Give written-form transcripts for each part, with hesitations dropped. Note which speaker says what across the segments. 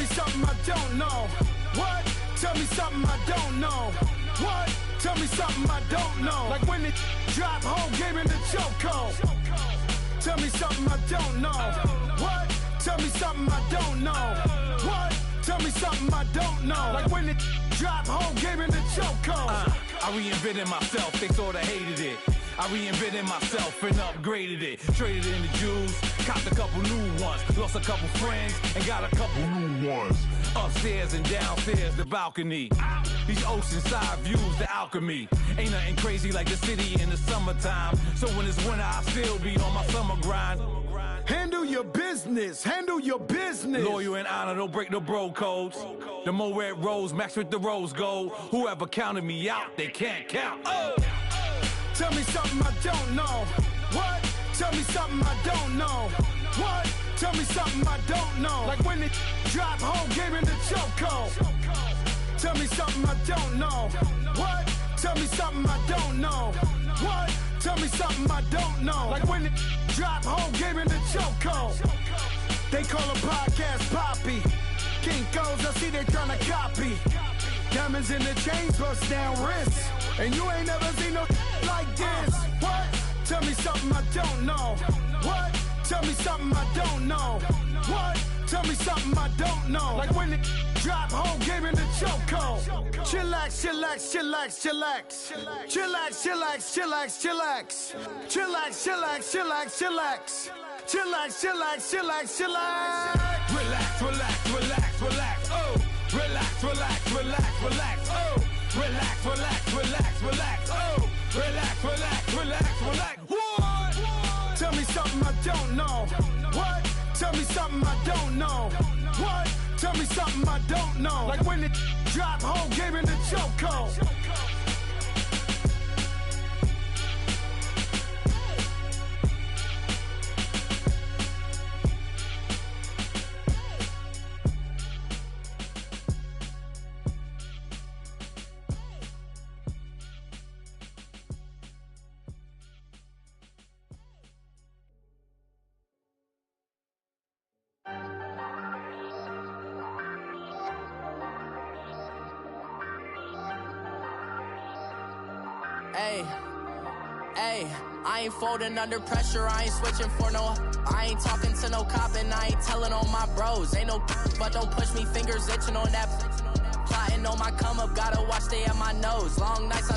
Speaker 1: me something I don't know. What? Tell me something I don't know. What? Tell me something I don't know. Like when it drop whole game in the chokehold. Tell me something I don't know. What? Tell me something I don't know. What? Tell me something I don't know. Like when it drop whole game in the chokehold.
Speaker 2: I reinvented myself, they sorta hated it. I reinvented myself and upgraded it. Traded in the Jews, copped a couple new ones. Lost a couple friends and got a couple new ones. Upstairs and downstairs, the balcony. These oceanside views, the alchemy. Ain't nothing crazy like the city in the summertime. So when it's winter, I still be on my summer grind.
Speaker 1: Handle your business, handle your business.
Speaker 2: Loyal and honor, don't break the bro codes. The more red rose, match with the rose gold. Whoever counted me out, they can't count. Oh!
Speaker 1: Tell me something I don't know. What? Tell me something I don't know. What? Tell me something I don't know. Like when it drop whole game in the chokehold. Tell me something I don't know. What? Tell me something I don't know. What? Tell me something I don't know. Like when it drop whole game in the chokehold. They call a podcast Poppy. Kinkos, I see they tryna copy. Diamonds in the chains, bust down wrists. And you ain't never seen no like this. What? Tell me something I don't know. What? Tell me something I don't know. What? Tell me something I don't know. Like when it drop whole game in the chokehold. Chillax, chillax, chillax, chillax. Chillax, chillax, chillax, chillax. Chillax, chillax, chillax, chillax. Chillax, chillax, chillax, chillax.
Speaker 2: Relax, relax, relax, relax. Oh! Relax, relax, relax, relax. Oh! Relax, relax, relax, relax. Oh! Relax, relax, relax, relax. What?
Speaker 1: Tell me something I don't know. What? Tell me something I don't know. What? Tell me something I don't know. Like when it drop whole game in the chokehold.
Speaker 3: Hey, I ain't folding under pressure, I ain't switching for no. I ain't talking to no cop and I ain't telling on my bros. Ain't no but don't push me, fingers itching on that. Plotting on my come up, gotta watch stay at my nose. Long nights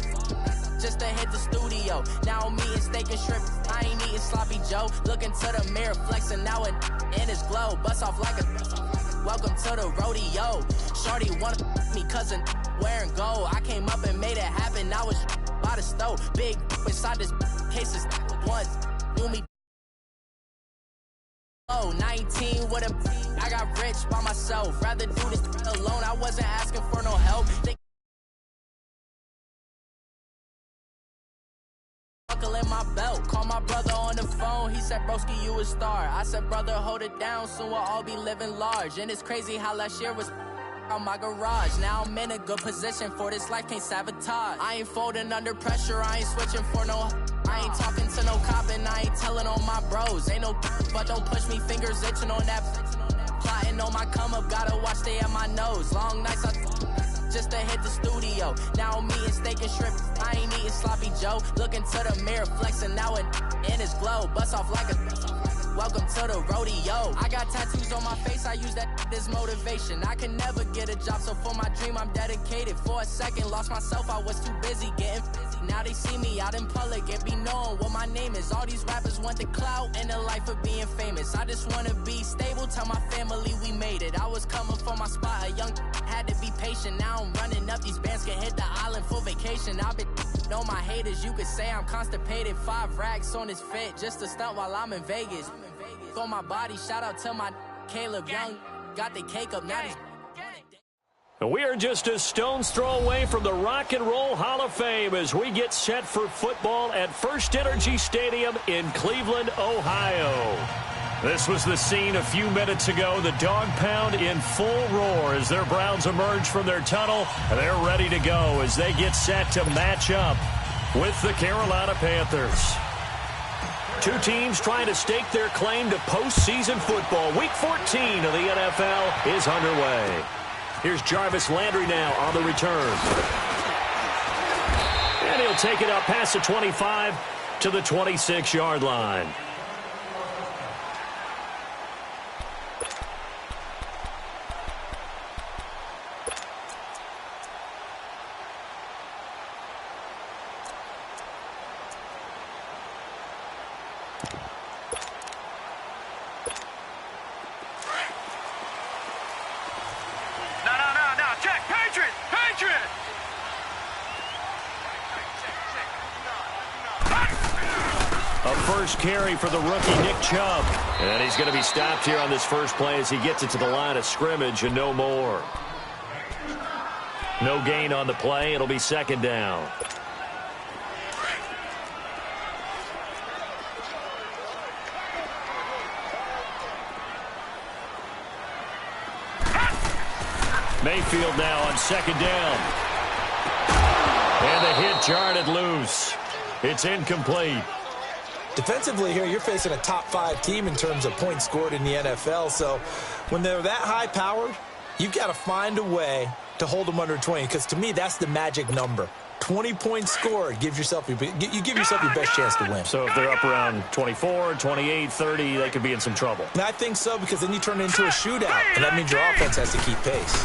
Speaker 3: just to hit the studio. Now I'm eating steak and shrimp, I ain't eating sloppy Joe. Looking to the mirror, flexing now and in his glow. Bust off like a welcome to the rodeo. Shorty wanna me cousin wearing gold. I came up and made it happen, I was by the stove. Big inside this cases once knew me. Oh, 19 with a I got rich by myself. Rather do this alone, I wasn't asking for no help. They buckle in my belt. Call my brother on the phone, he said, broski, you a star. I said, brother, hold it down, soon we'll all be living large. And it's crazy how last year was on my garage. Now I'm in a good position for this life, can't sabotage. I ain't folding under pressure, I ain't switching for no. I ain't talking to no cop and I ain't telling on my bros. Ain't no but don't push me, fingers itching on that. Plotting on my come up, gotta watch stay at my nose. Long nights just to hit the studio. Now I'm eating steak and shrimp, I ain't eating sloppy Joe. Looking to the mirror, flexing now and in his glow. Bust off like a welcome to the rodeo. I got tattoos on my face, I use that as motivation. I can never get a job, so for my dream I'm dedicated. For a second, lost myself, I was too busy getting busy. Now they see me out in public and be knowing what my name is. All these rappers want the clout and the life of being famous. I just wanna be stable, tell my family we made it. I was coming for my spot, a young had to be patient. Now I'm running up, these bands can hit the island for vacation. I've been know my haters, you could say I'm constipated. 5 racks on his fit, just to stunt while I'm in Vegas. On my body, shout out to my Caleb Young, got the cake up, now he's
Speaker 4: We are just a stone's throw away from the Rock and Roll Hall of Fame as we get set for football at First Energy Stadium in Cleveland, Ohio. This was the scene a few minutes ago. The dog pound in full roar as their Browns emerge from their tunnel. They're ready to go as they get set to match up with the Carolina Panthers. Two teams trying to stake their claim to postseason football. Week 14 of the NFL is underway. Here's Jarvis Landry now on the return. And he'll take it up past the 25 to the 26-yard line. First carry for the rookie Nick Chubb. And he's going to be stopped here on this first play as he gets it to the line of scrimmage and no more. No gain on the play. It'll be second down. Mayfield now on second down. And the hit jarred it loose. It's incomplete.
Speaker 5: Defensively here, you're facing a top-5 team in terms of points scored in the NFL. So when they're that high-powered, you've got to find a way to hold them under 20. Because to me, that's the magic number. 20 points scored, you give yourself your best chance to win.
Speaker 4: So if they're up around 24, 28, 30, they could be in some trouble.
Speaker 5: And I think so, because then you turn it into a shootout, and that means your offense has to keep pace.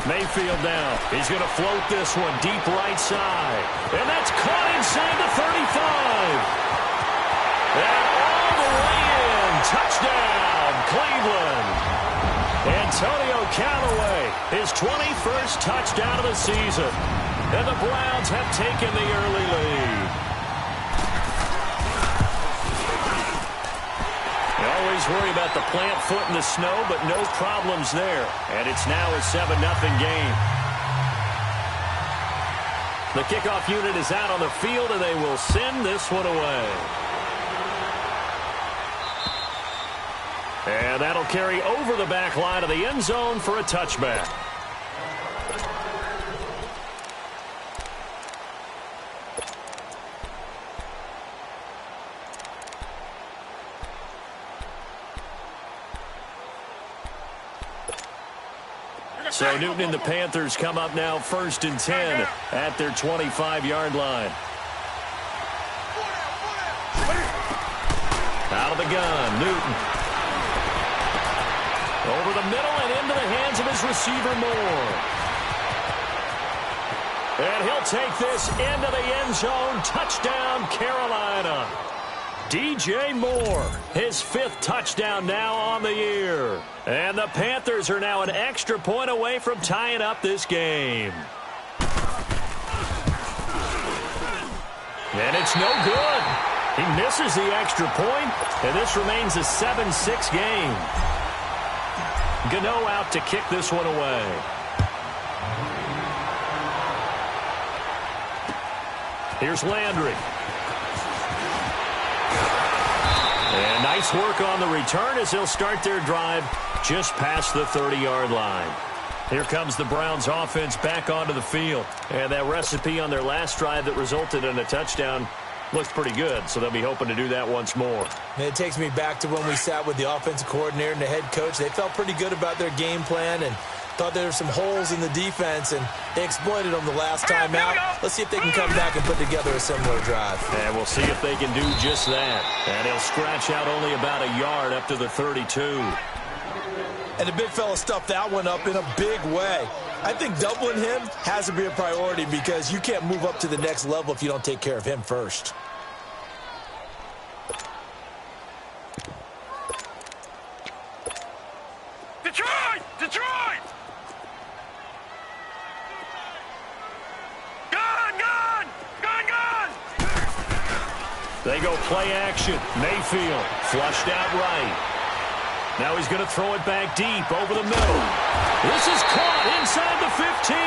Speaker 4: Mayfield now. He's going to float this one deep right side. And that's caught inside the 35. And all the way in. Touchdown, Cleveland. Antonio Callaway, his 21st touchdown of the season. And the Browns have taken the early lead. You always worry about the plant foot in the snow, but no problems there. And it's now a 7-0 game. The kickoff unit is out on the field, and they will send this one away. And that'll carry over the back line of the end zone for a touchback. So Newton and the Panthers come up now 1st and 10 at their 25-yard line. Out of the gun, Newton. Over the middle and into the hands of his receiver, Moore. And he'll take this into the end zone. Touchdown, Carolina. DJ Moore, his 5th touchdown now on the year. And the Panthers are now an extra point away from tying up this game. And it's no good. He misses the extra point, and this remains a 7-6 game. Gano out to kick this one away. Here's Landry. And nice work on the return as they'll start their drive just past the 30-yard line. Here comes the Browns offense back onto the field. And that recipe on their last drive that resulted in a touchdown looks pretty good, so they'll be hoping to do that once more.
Speaker 5: And it takes me back to when we sat with the offensive coordinator and the head coach. They felt pretty good about their game plan and thought there were some holes in the defense, and they exploited them the last time out. Let's see if they can come back and put together a similar drive.
Speaker 4: And we'll see if they can do just that. And he'll scratch out only about a yard up to the 32.
Speaker 5: And the big fella stuffed that one up in a big way. I think doubling him has to be a priority because you can't move up to the next level if you don't take care of him first.
Speaker 1: Detroit! Detroit! Gun! Gun! Gun! Gun!
Speaker 4: They go play action. Mayfield flushed out right. Now he's going to throw it back deep over the middle. This is caught inside the 15.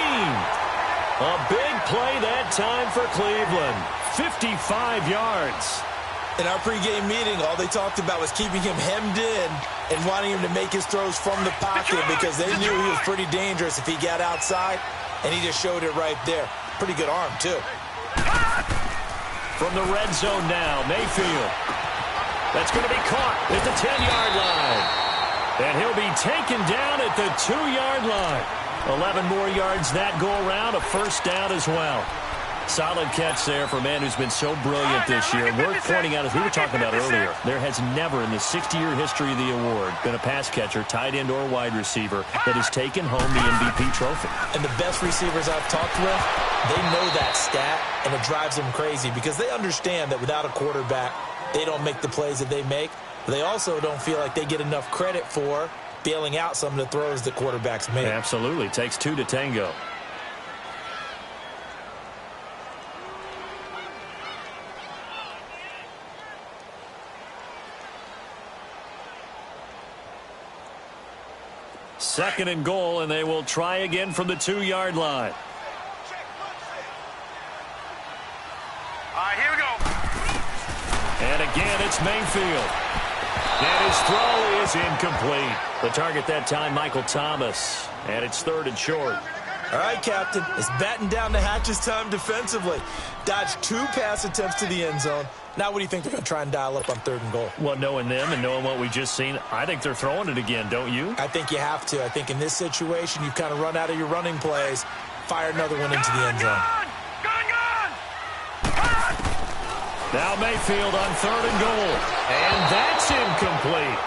Speaker 4: A big play that time for Cleveland. 55 yards.
Speaker 5: In our pregame meeting, all they talked about was keeping him hemmed in and wanting him to make his throws from the pocket because they knew he was pretty dangerous if he got outside, and he just showed it right there. Pretty good arm, too.
Speaker 4: From the red zone now, Mayfield. That's going to be caught at the 10-yard line. And he'll be taken down at the 2-yard line. 11 more yards that go around, a first down as well. Solid catch there for a man who's been so brilliant this year. Worth pointing out, as we were talking about earlier, there has never in the 60-year history of the award been a pass catcher, tight end or wide receiver that has taken home the MVP trophy. And the best receivers I've talked with, they know that stat, and it drives them crazy because they understand that without a quarterback, they don't make the plays that they make. But they also don't feel like they get enough credit for bailing out some of the throws the quarterbacks make. Absolutely. Takes two to tango. Second and goal, and they will try again from the 2-yard line.
Speaker 1: All right, here we go.
Speaker 4: And again, it's Mayfield. And his throw is incomplete. The target that time, Michael Thomas. And it's 3rd and short. All right, Captain. It's batten down the hatches time defensively. Dodged 2 pass attempts to the end zone. Now what do you think they're going to try and dial up on 3rd and goal? Well, knowing them and knowing what we just seen, I think they're throwing it again, don't you? I think you have to. I think in this situation, you kind of run out of your running plays, fire another one into the end zone. Now Mayfield on 3rd and goal. And that's incomplete.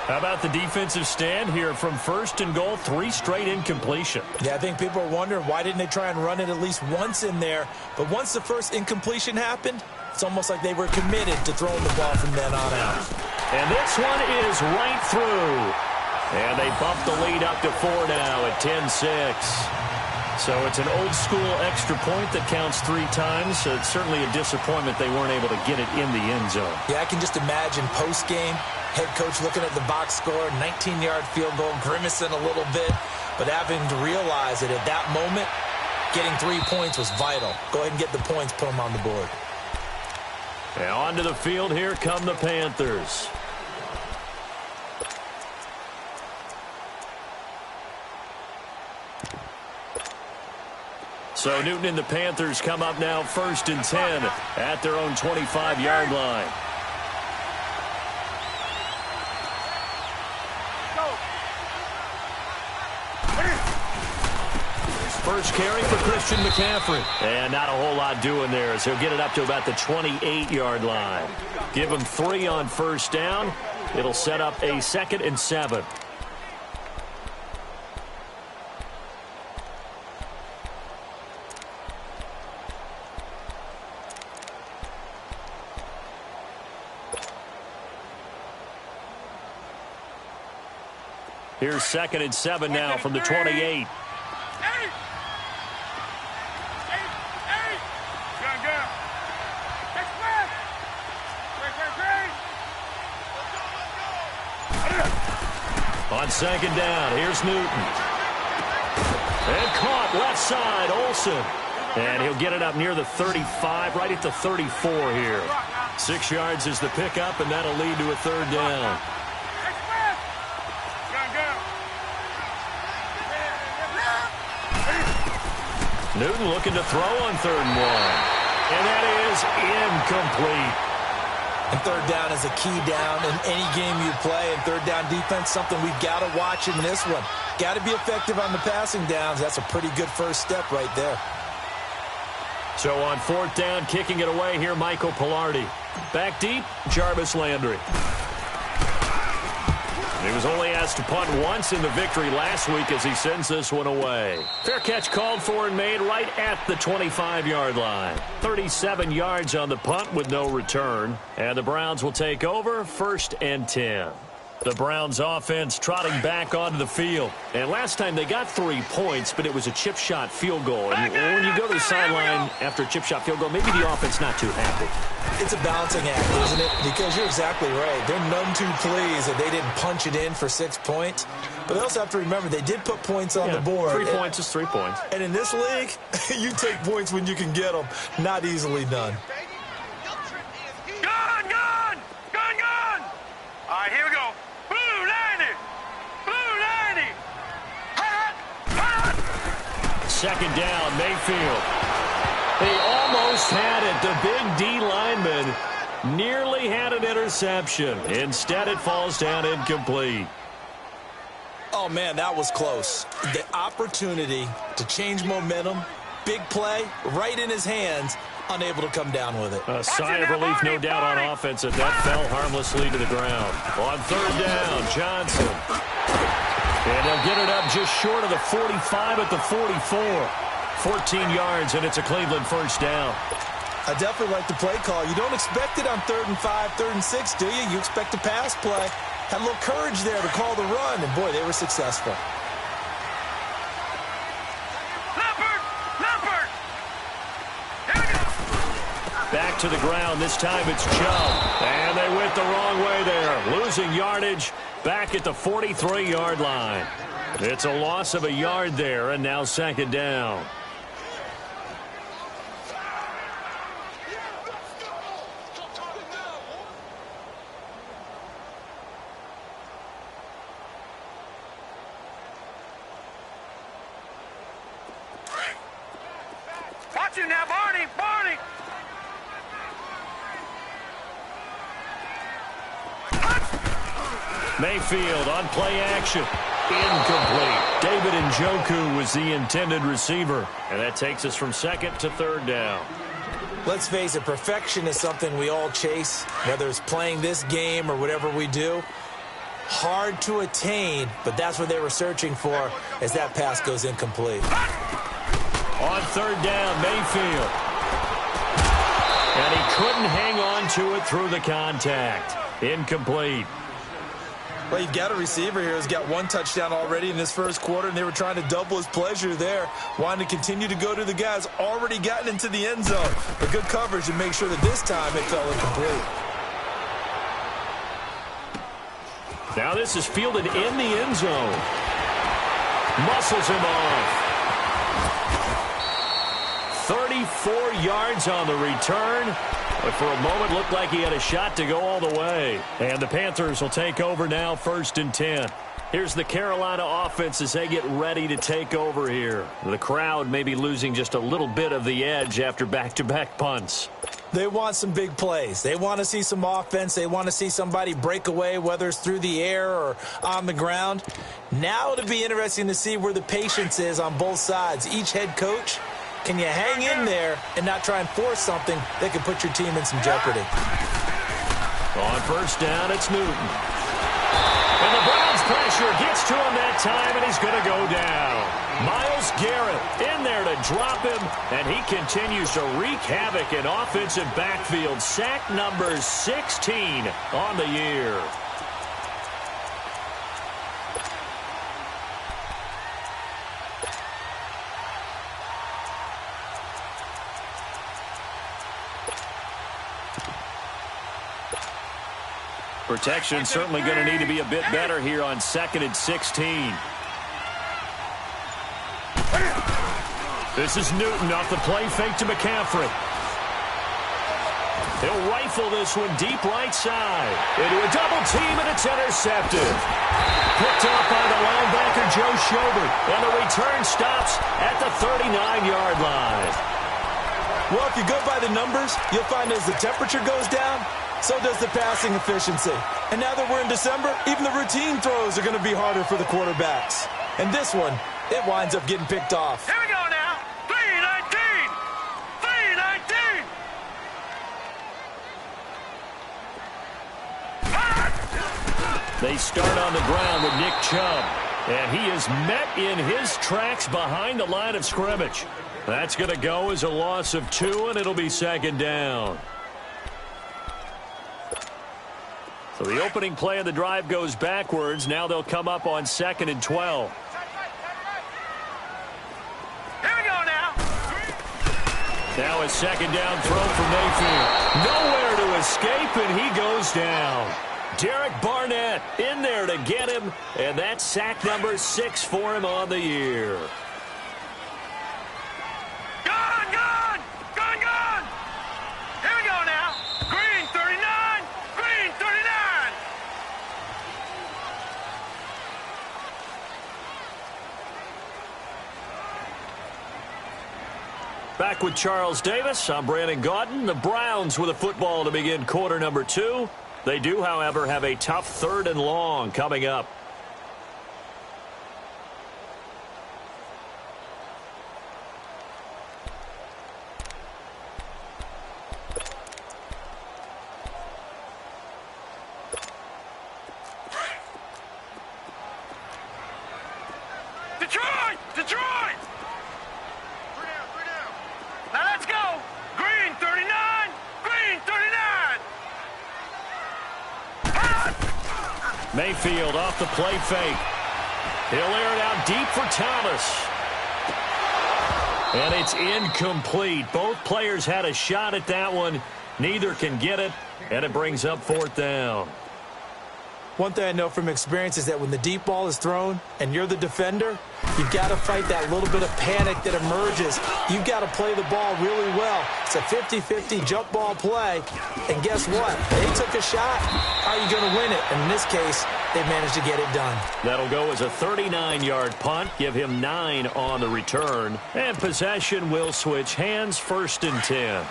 Speaker 4: How about the defensive stand here from 1st and goal? 3 straight incompletion. Yeah, I think people are wondering why didn't they try and run it at least once in there. But once the first incompletion happened, it's almost like they were committed to throwing the ball from then on out. And this one is right through. And they bump the lead up to 4 now at 10-6. So it's an old-school extra point that counts 3 times. So it's certainly a disappointment they weren't able to get it in the end zone. Yeah, I can just imagine post-game, head coach looking at the box score, 19-yard field goal, grimacing a little bit, but having to realize that at that moment, getting 3 points was vital. Go ahead and get the points, put them on the board. And onto the field, here come the Panthers. So Newton and the Panthers come up now 1st and 10 at their own 25-yard line. First carry for Christian McCaffrey. And not a whole lot doing there as he'll get it up to about the 28-yard line. Give him 3 on 1st down. It'll set up a 2nd and 7. Here's 2nd and 7 now from the 28. On 2nd down, here's Newton. And caught left side, Olsen. And he'll get it up near the 35, right at the 34 here. 6 yards is the pickup, and that'll lead to a 3rd down. Newton looking to throw on 3rd and 1. And that is incomplete. And 3rd down is a key down in any game you play. And 3rd down defense, something we've got to watch in this one. Got to be effective on the passing downs. That's a pretty good first step right there. So on 4th down, kicking it away here, Michael Pilardi. Back deep, Jarvis Landry. He was only asked to punt once in the victory last week as he sends this one away. Fair catch called for and made right at the 25-yard line. 37 yards on the punt with no return. And the Browns will take over 1st and 10. The Browns offense trotting back onto the field. And last time they got 3 points, but it was a chip shot field goal. And when you go to the sideline after a chip shot field goal, maybe the offense not too happy. It's a balancing act, isn't it? Because you're exactly right. They're none too pleased that they didn't punch it in for 6 points. But they also have to remember they did put points on the board. 3 points is 3 points. And in this league, you take points when you can get them. Not easily done.
Speaker 1: Gun! All right, here we go. Blue 90!
Speaker 4: 2nd down, Mayfield. He almost had it. The big D lineman nearly had an interception. Instead, it falls down incomplete.
Speaker 5: Oh, man, that was close. The opportunity to change momentum, big play, right in his hands, unable to come down with it.
Speaker 4: A sigh of relief, no doubt, on offense, that fell harmlessly to the ground. On third down, Johnson. And they'll get it up just short of the 45 at the 44. 14 yards, and it's a Cleveland first down.
Speaker 5: I definitely like the play call. You don't expect it on 3rd and 5, 3rd and 6, do you? You expect a pass play. Had a little courage there to call the run, and, boy, they were successful.
Speaker 4: Back to the ground. This time it's Chubb. And they went the wrong way there. Losing yardage back at the 43-yard line. It's a loss of a yard there, and now second down.
Speaker 1: Watch you now, Barney! Barney!
Speaker 4: Mayfield on play action. Incomplete. David Njoku was the intended receiver. And that takes us from second to third down.
Speaker 5: Let's face it, perfection is something we all chase, whether it's playing this game or whatever we do. Hard to attain, but that's what they were searching for as that pass goes incomplete.
Speaker 4: On third down, Mayfield. And he couldn't hang on to it through the contact. Incomplete.
Speaker 5: Well, you've got a receiver here who's got one touchdown already in this first quarter, and they were trying to double his pleasure there, wanting to continue to go to the guys already gotten into the end zone. But good coverage to make sure that this time it fell incomplete.
Speaker 4: Now this is fielded in the end zone. Muscles him off. 34 yards on the return. But for a moment, looked like he had a shot to go all the way. And the Panthers will take over now, 1st and 10. Here's the Carolina offense as they get ready to take over here. The crowd may be losing just a little bit of the edge after back-to-back punts.
Speaker 5: They want some big plays. They want to see some offense. They want to see somebody break away, whether it's through the air or on the ground. Now it'll be interesting to see where the patience is on both sides. Each head coach, can you hang in there and not try and force something that could put your team in some jeopardy?
Speaker 4: On first down, it's Newton. And the Browns pressure gets to him that time, and he's going to go down. Myles Garrett in there to drop him, and he continues to wreak havoc in offensive backfield. Sack number 16 on the year. Protection certainly going to need to be a bit better here on 2nd and 16. This is Newton off the play fake to McCaffrey. He'll rifle this one deep right side. Into a double team, and it's intercepted. Picked up by the linebacker, Joe Schobert. And the return stops at the 39-yard line.
Speaker 5: Well, if you go by the numbers, you'll find as the temperature goes down, so does the passing efficiency. And now that we're in December, even the routine throws are going to be harder for the quarterbacks. And this one, it winds up getting picked off.
Speaker 1: Here we go now. 3-19. 3-19.
Speaker 4: They start on the ground with Nick Chubb. And he is met in his tracks behind the line of scrimmage. That's going to go as a loss of 2, and it'll be second down. So the opening play of the drive goes backwards. Now they'll come up on 2nd and 12.
Speaker 1: Here we go now.
Speaker 4: Now a second down throw for Mayfield. Nowhere to escape, and he goes down. Derek Barnett in there to get him, and that's sack number 6 for him on the year.
Speaker 1: Gone, gone, gone, gone. Here we go now. Green 39, green 39.
Speaker 4: Back with Charles Davis. I'm Brandon Gaudin. The Browns with a football to begin quarter number 2. They do, however, have a tough 3rd and long coming up.
Speaker 1: Detroit! Now let's go! Green 39! Green 39!
Speaker 4: Mayfield off the play fake. He'll air it out deep for Thomas. And it's incomplete. Both players had a shot at that one. Neither can get it, and it brings up 4th down.
Speaker 5: One thing I know from experience is that when the deep ball is thrown and you're the defender, you've got to fight that little bit of panic that emerges. You've got to play the ball really well. It's a 50-50 jump ball play. And guess what? They took a shot. How are you going to win it? And in this case, they managed to get it done.
Speaker 4: That'll go as a 39-yard punt. Give him 9 on the return. And possession will switch hands, 1st and 10.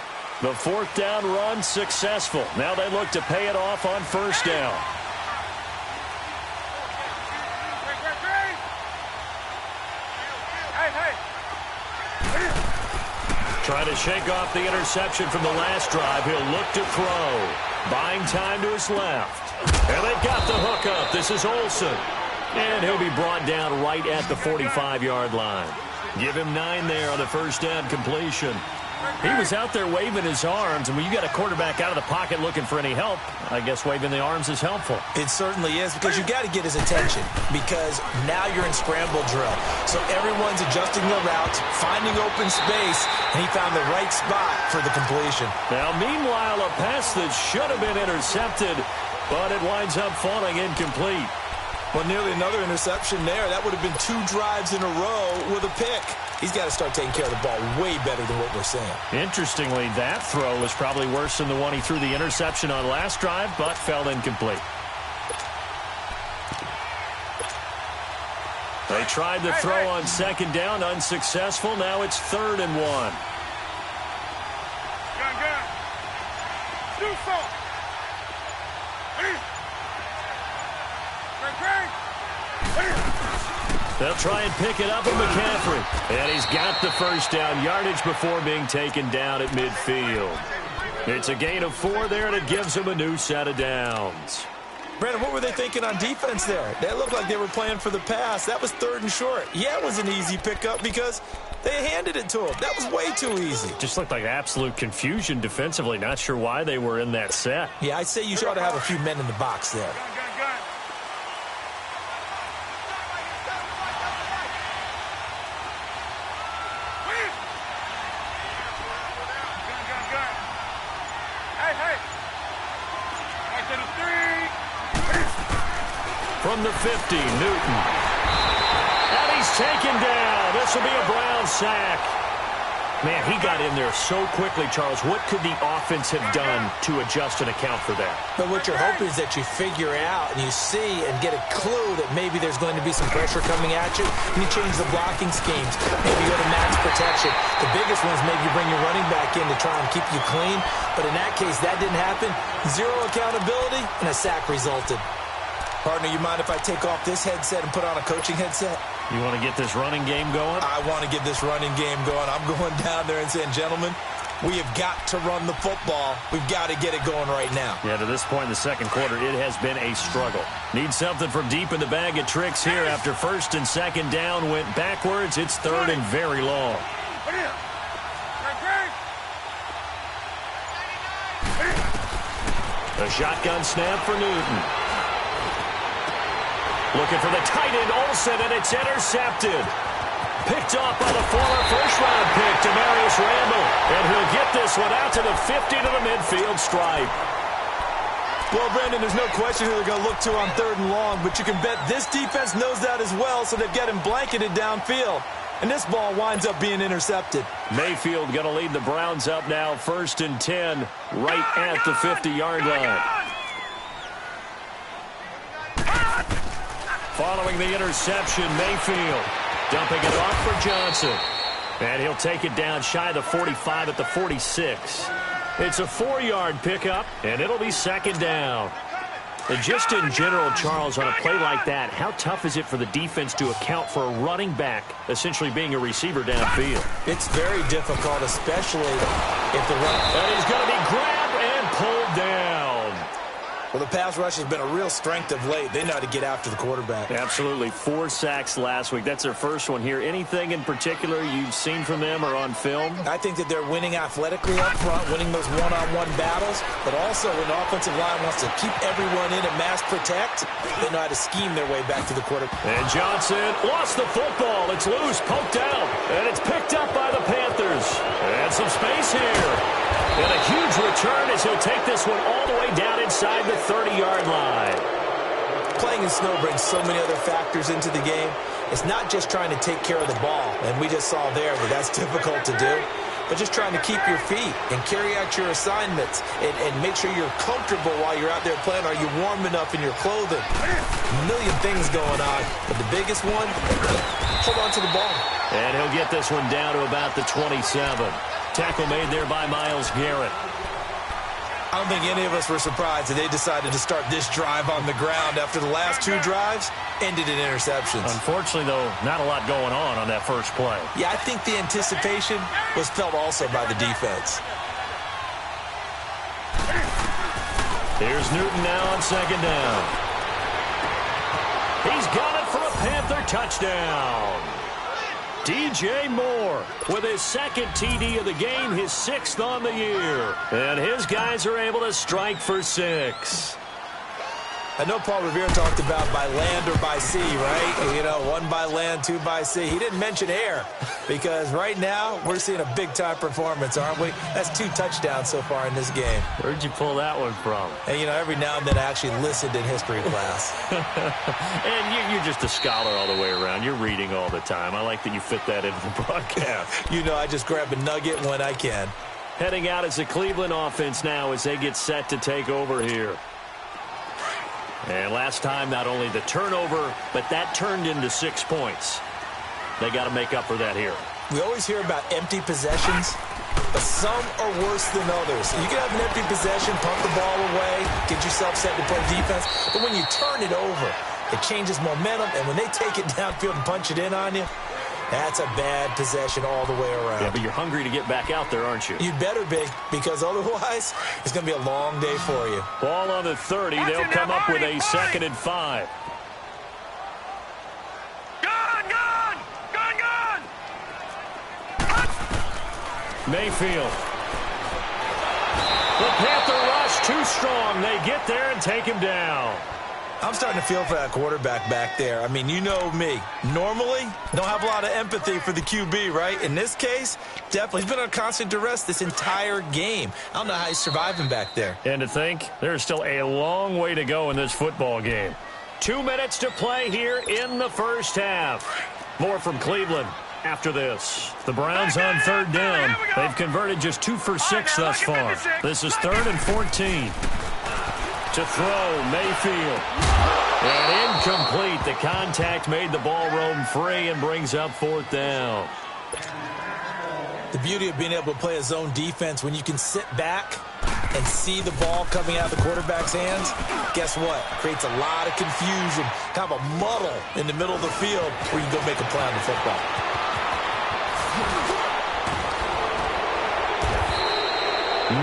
Speaker 4: The 4th down run successful. Now they look to pay it off on 1st down. Trying to shake off the interception from the last drive. He'll look to throw. Buying time to his left. And they've got the hook up. This is Olsen. And he'll be brought down right at the 45-yard line. Give him 9 there on the 1st down completion. He was out there waving his arms, and when you got a quarterback out of the pocket looking for any help, I guess waving the arms is helpful.
Speaker 5: It certainly is, because you got to get his attention, because now you're in scramble drill. So everyone's adjusting their routes, finding open space, and he found the right spot for the completion.
Speaker 4: Now, meanwhile, a pass that should have been intercepted, but it winds up falling incomplete.
Speaker 5: Well, nearly another interception there. That would have been 2 drives in a row with a pick. He's got to start taking care of the ball way better than what we're seeing.
Speaker 4: Interestingly, that throw was probably worse than the one he threw the interception on last drive, but fell incomplete. They tried the throw on 2nd down, unsuccessful. Now it's 3rd and 1.
Speaker 1: Do so.
Speaker 4: They'll try and pick it up with McCaffrey. And he's got the 1st down yardage before being taken down at midfield. It's a gain of 4 there, and it gives him a new set of downs.
Speaker 5: Brandon, what were they thinking on defense there? They looked like they were playing for the pass. That was 3rd and short. Yeah, it was an easy pickup because they handed it to him. That was way too easy.
Speaker 4: Just looked like absolute confusion defensively. Not sure why they were in that set.
Speaker 5: Yeah, I'd say you ought to have a few men in the box there.
Speaker 4: From the 50, Newton. And he's taken down. This will be a Brown sack. Man, he got in there so quickly, Charles. What could the offense have done to adjust and account for that?
Speaker 5: But what you're hoping is that you figure out and you see and get a clue that maybe there's going to be some pressure coming at you, and you change the blocking schemes. Maybe you go to max protection. The biggest one is maybe you bring your running back in to try and keep you clean. But in that case, that didn't happen. 0 accountability, and a sack resulted. Partner, you mind if I take off this headset and put on a coaching headset?
Speaker 4: You want to get this running game going?
Speaker 5: I want to get this running game going. I'm going down there and saying, gentlemen, we have got to run the football. We've got to get it going right now.
Speaker 4: Yeah, to this point in the 2nd quarter, it has been a struggle. Need something from deep in the bag of tricks here after 1st and 2nd down went backwards. It's 3rd and very long. A shotgun snap for Newton. Looking for the tight end, Olsen, and it's intercepted. Picked off by the former first-round pick, Demarius Randall. And he'll get this one out to the 50 to the midfield stripe.
Speaker 5: Well, Brandon, there's no question who they're going to look to on 3rd and long, but you can bet this defense knows that as well, so they've got him blanketed downfield. And this ball winds up being intercepted.
Speaker 4: Mayfield going to lead the Browns up now, 1st and 10, right at the 50-yard line. Following the interception, Mayfield dumping it off for Johnson. And he'll take it down shy of the 45 at the 46. It's a 4-yard pickup, and it'll be second down. And just in general, Charles, on a play like that, how tough is it for the defense to account for a running back essentially being a receiver downfield?
Speaker 5: It's very difficult, especially if the run...
Speaker 4: And he's going to be grabbed and pulled down.
Speaker 5: Well, the pass rush has been a real strength of late. They know how to get after the quarterback.
Speaker 4: Absolutely. 4 sacks last week. That's their first one here. Anything in particular you've seen from them or on film?
Speaker 5: I think that they're winning athletically up front, winning those one-on-one battles, but also when the offensive line wants to keep everyone in and mass protect, they know how to scheme their way back to the quarterback.
Speaker 4: And Johnson lost the football. It's loose, poked out, and it's picked up by the Panthers. And some space here. And a huge return as he'll take this one all the way down inside the 30-yard line.
Speaker 5: Playing in snow brings so many other factors into the game. It's not just trying to take care of the ball, and we just saw there that that's difficult to do, but just trying to keep your feet and carry out your assignments and make sure you're comfortable while you're out there playing. Are you warm enough in your clothing? A million things going on, but the biggest one, hold on to the ball.
Speaker 4: And he'll get this one down to about the 27. Tackle made there by Myles Garrett.
Speaker 5: I don't think any of us were surprised that they decided to start this drive on the ground after the last 2 drives ended in interceptions.
Speaker 4: Unfortunately, though, not a lot going on that first play.
Speaker 5: Yeah, I think the anticipation was felt also by the defense.
Speaker 4: Here's Newton now on second down. He's got it for a Panther touchdown. DJ Moore with his second TD of the game, his 6th on the year. And his guys are able to strike for 6.
Speaker 5: I know Paul Revere talked about by land or by sea, right? You know, 1 by land, 2 by sea. He didn't mention air because right now we're seeing a big-time performance, aren't we? That's 2 touchdowns so far in this game.
Speaker 4: Where'd you pull that one from?
Speaker 5: And, you know, every now and then I actually listened in history class.
Speaker 4: And you're just a scholar all the way around. You're reading all the time. I like that you fit that into the broadcast.
Speaker 5: You know, I just grab a nugget when I can.
Speaker 4: Heading out as the Cleveland offense now as they get set to take over here. And last time, not only the turnover, but that turned into 6 points. They got to make up for that here.
Speaker 5: We always hear about empty possessions, but some are worse than others. You can have an empty possession, pump the ball away, get yourself set to play defense, but when you turn it over, it changes momentum, and when they take it downfield and punch it in on you, that's a bad possession all the way around.
Speaker 4: Yeah, but you're hungry to get back out there, aren't you?
Speaker 5: You better be, because otherwise it's going to be a long day for you.
Speaker 4: Ball on the 30. They'll come up with a 2nd and 5.
Speaker 1: Gone!
Speaker 4: Mayfield. The Panther rush too strong. They get there and take him down.
Speaker 5: I'm starting to feel for that quarterback back there. I mean, you know me. Normally, don't have a lot of empathy for the QB, right? In this case, definitely. He's been on constant duress this entire game. I don't know how he's surviving back there.
Speaker 4: And to think, there's still a long way to go in this football game. 2 minutes to play here in the first half. More from Cleveland after this. The Browns on 3rd down. They've converted just 2 for 6 thus far. This is 3rd and 14. To throw, Mayfield. And incomplete. The contact made the ball roam free and brings up 4th down.
Speaker 5: The beauty of being able to play a zone defense when you can sit back and see the ball coming out of the quarterback's hands, guess what? Creates a lot of confusion, kind of a muddle in the middle of the field where you can go make a play on the football.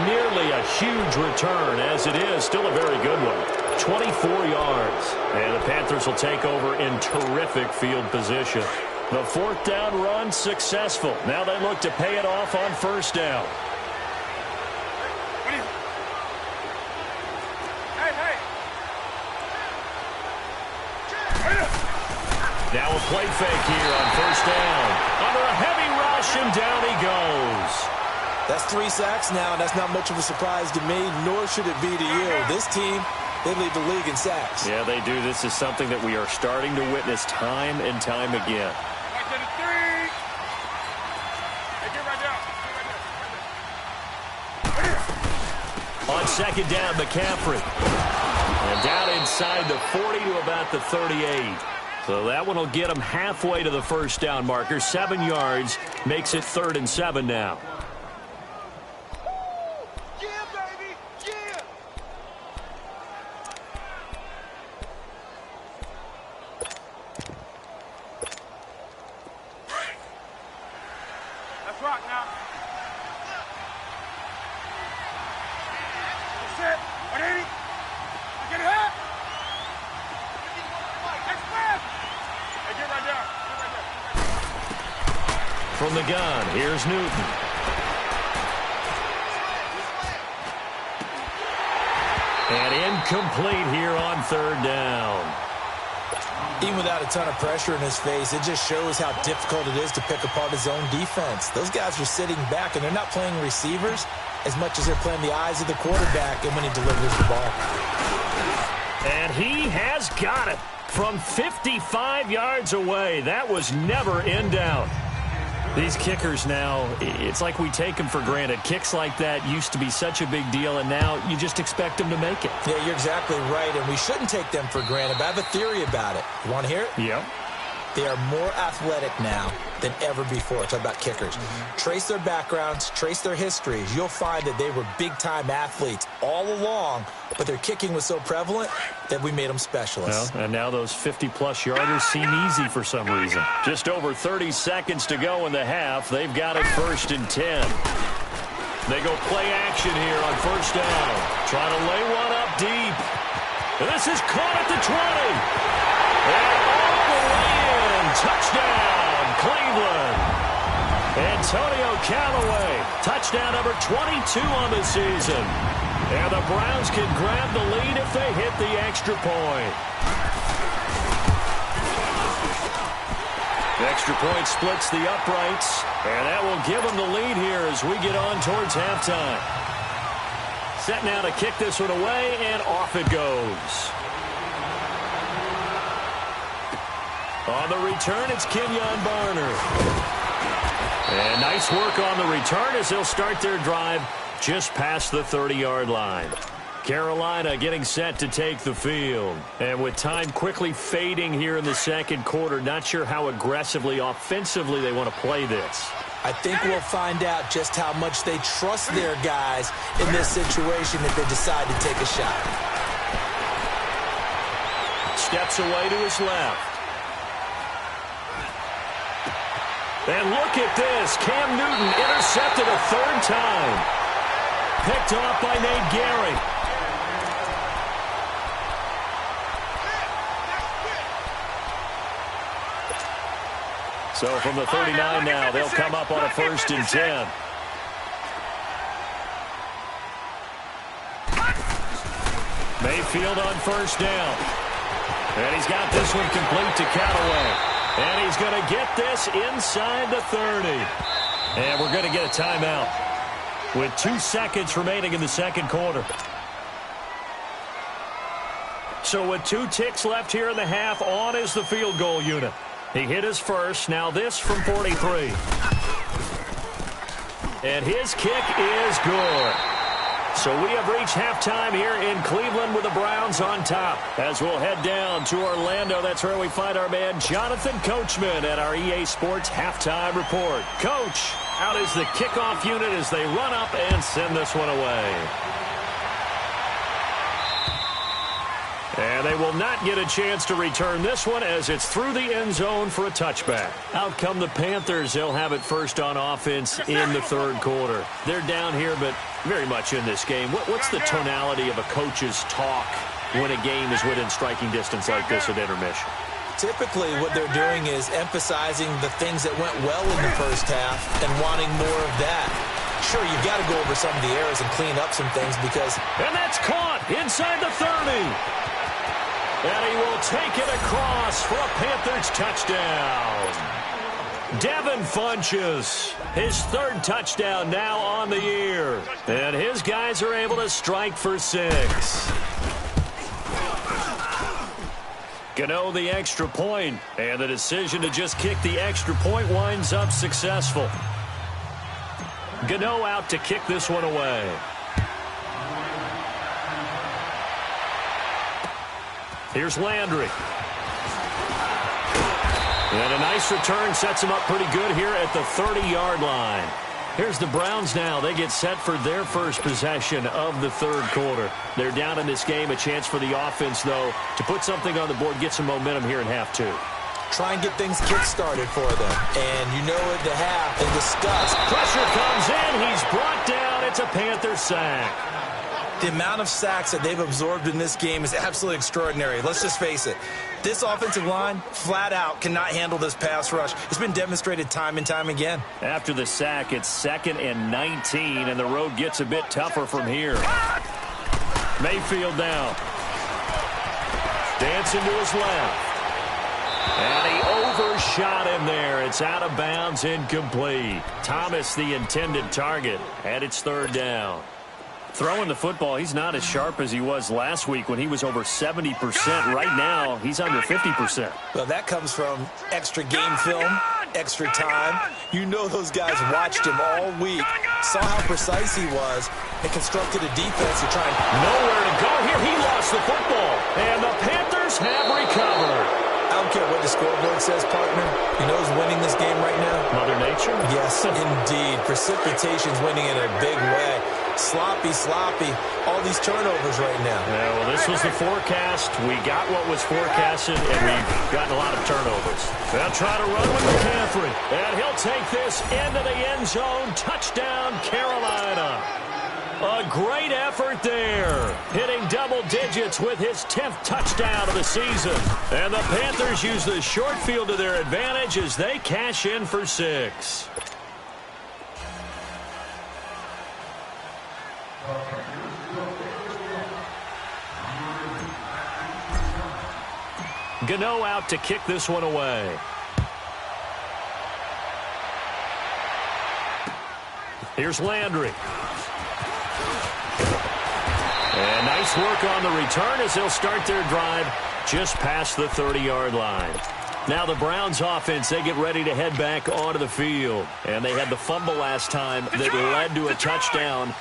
Speaker 4: Nearly a huge return, as it is. Still a very good one. 24 yards. And the Panthers will take over in terrific field position. The 4th down run successful. Now they look to pay it off on 1st down. Now a play fake here on 1st down. Under a heavy rush, and down he goes.
Speaker 5: That's 3 sacks now, and that's not much of a surprise to me, nor should it be to you. This team, they lead the league in sacks.
Speaker 4: Yeah, they do. This is something that we are starting to witness time and time again. On 2nd down, McCaffrey. And down inside the 40 to about the 38. So that one will get them halfway to the first down marker. 7 yards makes it 3rd and 7 now. From the gun, here's Newton. And incomplete here on 3rd down.
Speaker 5: Even without a ton of pressure in his face, it just shows how difficult it is to pick apart his own defense. Those guys are sitting back, and they're not playing receivers as much as they're playing the eyes of the quarterback and when he delivers the ball.
Speaker 4: And he has got it from 55 yards away. That was never in doubt. These kickers now, it's like we take them for granted. Kicks like that used to be such a big deal, and now you just expect them to make it.
Speaker 5: Yeah, you're exactly right, and we shouldn't take them for granted, but I have a theory about it. You want to hear it?
Speaker 4: Yep.
Speaker 5: They are more athletic now than ever before. Talk about kickers. Trace their backgrounds, trace their histories. You'll find that they were big-time athletes all along, but their kicking was so prevalent that we made them specialists.
Speaker 4: Well, and now those 50-plus yarders seem easy for some reason. Just over 30 seconds to go in the half. They've got it 1st and 10. They go play action here on 1st down. Trying to lay one up deep. And this is caught at the 20. And all the way in. Touchdown, Cleveland. Antonio Callaway. Touchdown number 22 on the season. And the Browns can grab the lead if they hit the extra point. The extra point splits the uprights, and that will give them the lead here as we get on towards halftime. Set now to kick this one away, and off it goes. On the return, it's Kenyon Barner. And nice work on the return as they'll start their drive just past the 30-yard line. Carolina getting set to take the field. And with time quickly fading here in the second quarter, not sure how aggressively, offensively they want to play this.
Speaker 5: I think we'll find out just how much they trust their guys in this situation if they decide to take a shot.
Speaker 4: Steps away to his left. And look at this. Cam Newton intercepted a 3rd time. Picked off by Nate Gary. So from the 39 now, they'll come up on a 1st and 10. Mayfield on 1st down. And he's got this one complete to Callaway. And he's going to get this inside the 30. And we're going to get a timeout with 2 seconds remaining in the second quarter. So with 2 ticks left here in the half, on is the field goal unit. He hit his first. Now this from 43. And his kick is good. So we have reached halftime here in Cleveland with the Browns on top. As we'll head down to Orlando, that's where we find our man Jonathan Coachman at our EA Sports Halftime Report. Coach, out is the kickoff unit as they run up and send this one away. And they will not get a chance to return this one as it's through the end zone for a touchback. Out come the Panthers. They'll have it first on offense in the 3rd quarter. They're down here, but very much in this game. What's the tonality of a coach's talk when a game is within striking distance like this at intermission?
Speaker 5: Typically, what they're doing is emphasizing the things that went well in the first half and wanting more of that. Sure, you've got to go over some of the errors and clean up some things because...
Speaker 4: And that's caught inside the 30. And he will take it across for a Panthers touchdown. Devin Funchess, his 3rd touchdown now on the year. And his guys are able to strike for 6. Gano the extra point, and the decision to just kick the extra point winds up successful. Gano out to kick this one away. Here's Landry. And a nice return sets them up pretty good here at the 30-yard line. Here's the Browns now. They get set for their first possession of the third quarter. They're down in this game. A chance for the offense, though, to put something on the board, get some momentum here in half two.
Speaker 5: Try and get things kick-started for them. And you know at the half, they discuss.
Speaker 4: Pressure comes in. He's brought down. It's a Panther sack.
Speaker 5: The amount of sacks that they've absorbed in this game is absolutely extraordinary. Let's just face it. This offensive line, flat out, cannot handle this pass rush. It's been demonstrated time and time again.
Speaker 4: After the sack, it's 2nd and 19, and the road gets a bit tougher from here. Mayfield now. Dancing to his left. And he overshot him there. It's out of bounds, incomplete. Thomas, the intended target, and it's 3rd down. Throwing the football, he's not as sharp as he was last week when he was over 70%. Right now, he's under 50%.
Speaker 5: Well, that comes from extra game film, extra time. You know those guys watched him all week, saw how precise he was, and constructed a defense to try and...
Speaker 4: Nowhere to go here. He lost the football, and the Panthers have recovered.
Speaker 5: I don't care what the scoreboard says, partner. You know who's winning this game right now?
Speaker 4: Mother Nature?
Speaker 5: Yes, indeed. Precipitation's winning in a big way. Sloppy, all these turnovers right now.
Speaker 4: Yeah, well, this was the forecast. We got what was forecasted, and we've gotten a lot of turnovers. They'll try to run with McCaffrey, and he'll take this into the end zone. Touchdown, Carolina. A great effort there, hitting double digits with his 10th touchdown of the season. And the Panthers use the short field to their advantage as they cash in for 6. Gano out to kick this one away. Here's Landry. And nice work on the return as they'll start their drive just past the 30-yard line. Now the Browns offense, they get ready to head back onto the field. And they had the fumble last time that led to a touchdown.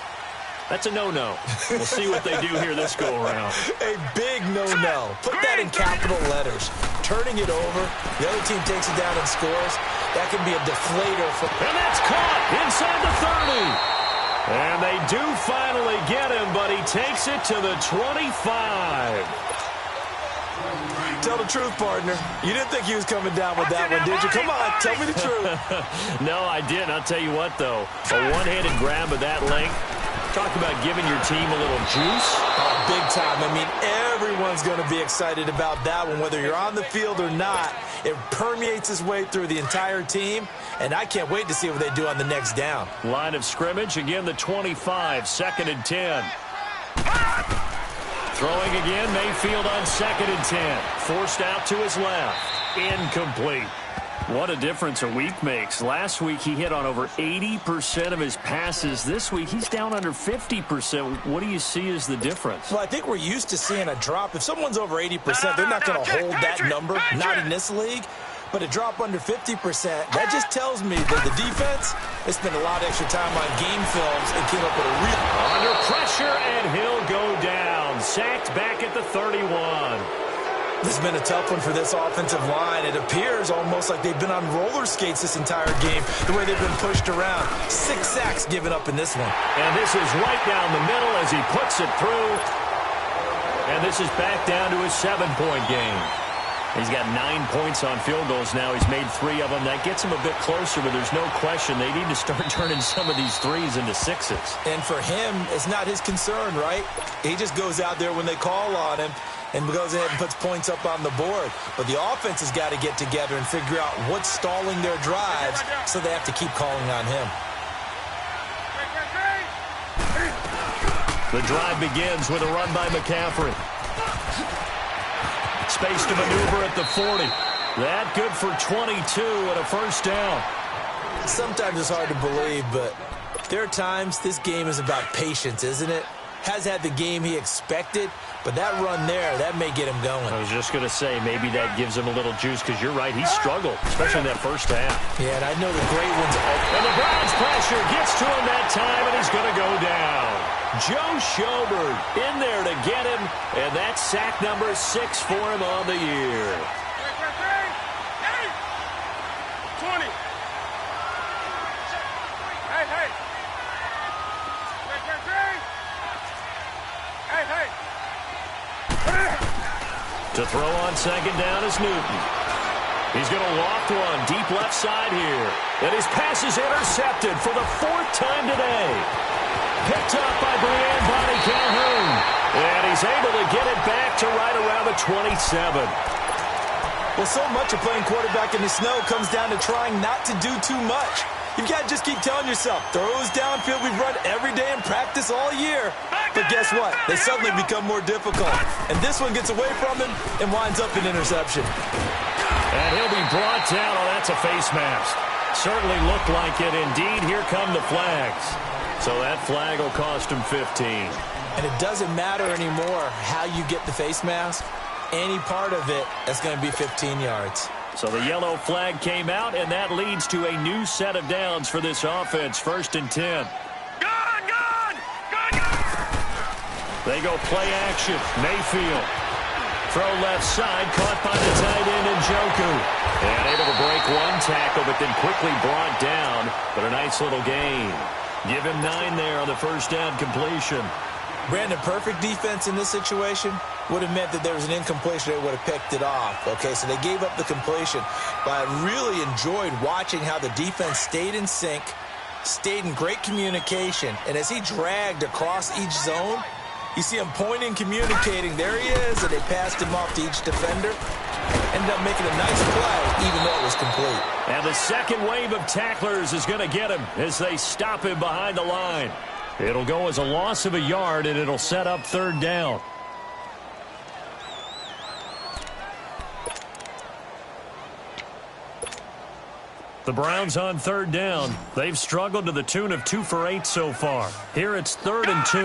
Speaker 4: That's a no-no. We'll see what they do here this go-around.
Speaker 5: A big no-no. Put that in capital letters. Turning it over, the other team takes it down and scores. That can be a deflator.
Speaker 4: And that's caught inside the 30. And they do finally get him, but he takes it to the 25.
Speaker 5: Tell the truth, partner. You didn't think he was coming down with that one, did you? Come on, tell me the truth.
Speaker 4: No, I didn't. I'll tell you what, though. A one-handed grab of that length. Talk about giving your team a little juice.
Speaker 5: Oh, big time. I mean, everyone's going to be excited about that one, whether you're on the field or not. It permeates its way through the entire team, and I can't wait to see what they do on the next down.
Speaker 4: Line of scrimmage, again, the 25, 2nd and 10. Throwing again, Mayfield on 2nd and 10. Forced out to his left. Incomplete. What a difference a week makes. Last week, he hit on over 80% of his passes. This week, he's down under 50%. What do you see as the difference?
Speaker 5: Well, I think we're used to seeing a drop. If someone's over 80%, they're not going to hold that number, not in this league. But a drop under 50%, that just tells me that the defense has spent a lot of extra time on game films and came up with a real...
Speaker 4: Under pressure, and he'll go down. Sacked back at the 31.
Speaker 5: This has been a tough one for this offensive line. It appears almost like they've been on roller skates this entire game, the way they've been pushed around. 6 sacks given up in this one.
Speaker 4: And this is right down the middle as he puts it through. And this is back down to his 7-point game. He's got 9 points on field goals now. He's made 3 of them. That gets him a bit closer, but there's no question they need to start turning some of these 3s into 6s.
Speaker 5: And for him, it's not his concern, right? He just goes out there when they call on him and goes ahead and puts points up on the board. But the offense has got to get together and figure out what's stalling their drives, so they have to keep calling on him.
Speaker 4: The drive begins with a run by McCaffrey. Space to maneuver at the 40. That good for 22 and a first down.
Speaker 5: Sometimes it's hard to believe, but there are times this game is about patience, isn't it? Has had the game he expected, but that run there, that may get him going.
Speaker 4: I was just going to say, maybe that gives him a little juice, because you're right, he struggled, especially in that first half.
Speaker 5: Yeah, and I know the great ones are...
Speaker 4: And the Browns pressure gets to him that time, and he's going to go down. Joe Schobert in there to get him, and that's sack number 6 for him on the year. To throw on second down is Newton. He's going to loft one deep left side here. And his pass is intercepted for the 4th time today. Picked up by Brian Bonnie Calhoun. And he's able to get it back to right around the 27.
Speaker 5: Well, so much of playing quarterback in the snow comes down to trying not to do too much. You've got to just keep telling yourself, throws downfield we've run every day in practice all year. But guess what? They suddenly become more difficult. And this one gets away from him and winds up an interception.
Speaker 4: And he'll be brought down. Oh, that's a face mask. Certainly looked like it. Indeed, here come the flags. So that flag will cost him 15.
Speaker 5: And it doesn't matter anymore how you get the face mask. Any part of it, that's going to be 15 yards.
Speaker 4: So the yellow flag came out, and that leads to a new set of downs for this offense. 1st and 10. They go play action. Mayfield. Throw left side, caught by the tight end Njoku. And able to break one tackle, but then quickly brought down. But a nice little gain. Give him 9 there on the first down completion.
Speaker 5: Brandon, perfect defense in this situation would have meant that there was an incompletion. They would have picked it off. Okay, so they gave up the completion. But I really enjoyed watching how the defense stayed in sync, stayed in great communication. And as he dragged across each zone, you see him pointing, communicating. There he is, and they passed him off to each defender. Ended up making a nice play, even though it was complete.
Speaker 4: And the second wave of tacklers is going to get him as they stop him behind the line. It'll go as a loss of a yard, and it'll set up 3rd down. The Browns on 3rd down. They've struggled to the tune of 2 for 8 so far. Here it's 3rd and 2.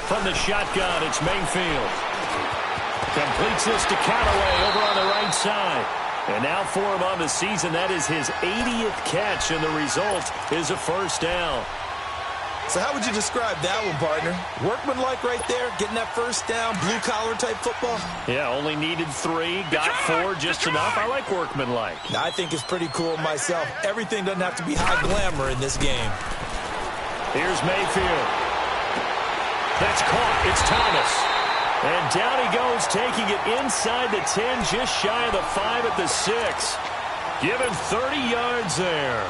Speaker 4: From the shotgun, it's Mayfield. Completes this to Callaway over on the right side. And now for him on the season, that is his 80th catch, and the result is a 1st down.
Speaker 5: So how would you describe that one, partner? Workmanlike right there, getting that 1st down, blue-collar type football?
Speaker 4: Yeah, only needed 3, got 4, just enough. I like workmanlike.
Speaker 5: I think it's pretty cool myself. Everything doesn't have to be high glamour in this game.
Speaker 4: Here's Mayfield. That's caught. It's Thomas. And down he goes, taking it inside the 10, just shy of the 5 at the 6. Give him 30 yards there.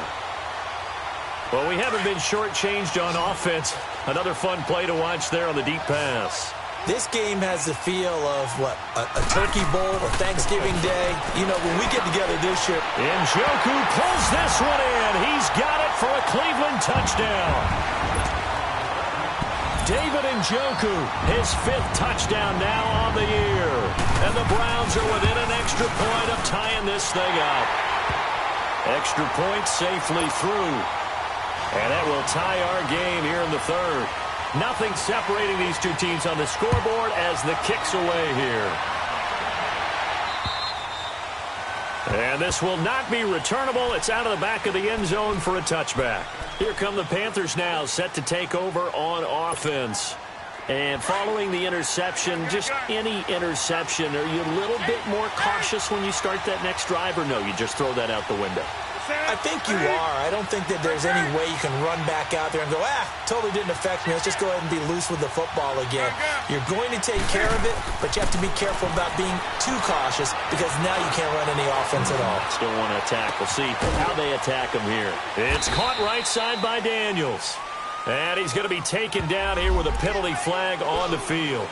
Speaker 4: Well, we haven't been shortchanged on offense. Another fun play to watch there on the deep pass.
Speaker 5: This game has the feel of, what, a turkey bowl or Thanksgiving Day. You know, when we get together this year.
Speaker 4: Njoku pulls this one in. He's got it for a Cleveland touchdown. David Njoku, his 5th touchdown now on the year. And the Browns are within an extra point of tying this thing up. Extra point safely through. And that will tie our game here in the 3rd. Nothing separating these two teams on the scoreboard as the kick's away here. And this will not be returnable. It's out of the back of the end zone for a touchback. Here come the Panthers now, set to take over on offense. And following the interception, just any interception, are you a little bit more cautious when you start that next drive, or no, you just throw that out the window?
Speaker 5: I think you are. I don't think that there's any way you can run back out there and go, totally didn't affect me. Let's just go ahead and be loose with the football again. You're going to take care of it, but you have to be careful about being too cautious because now you can't run any offense at all.
Speaker 4: Still want to attack. We'll see how they attack him here. It's caught right side by Daniels. And he's going to be taken down here with a penalty flag on the field.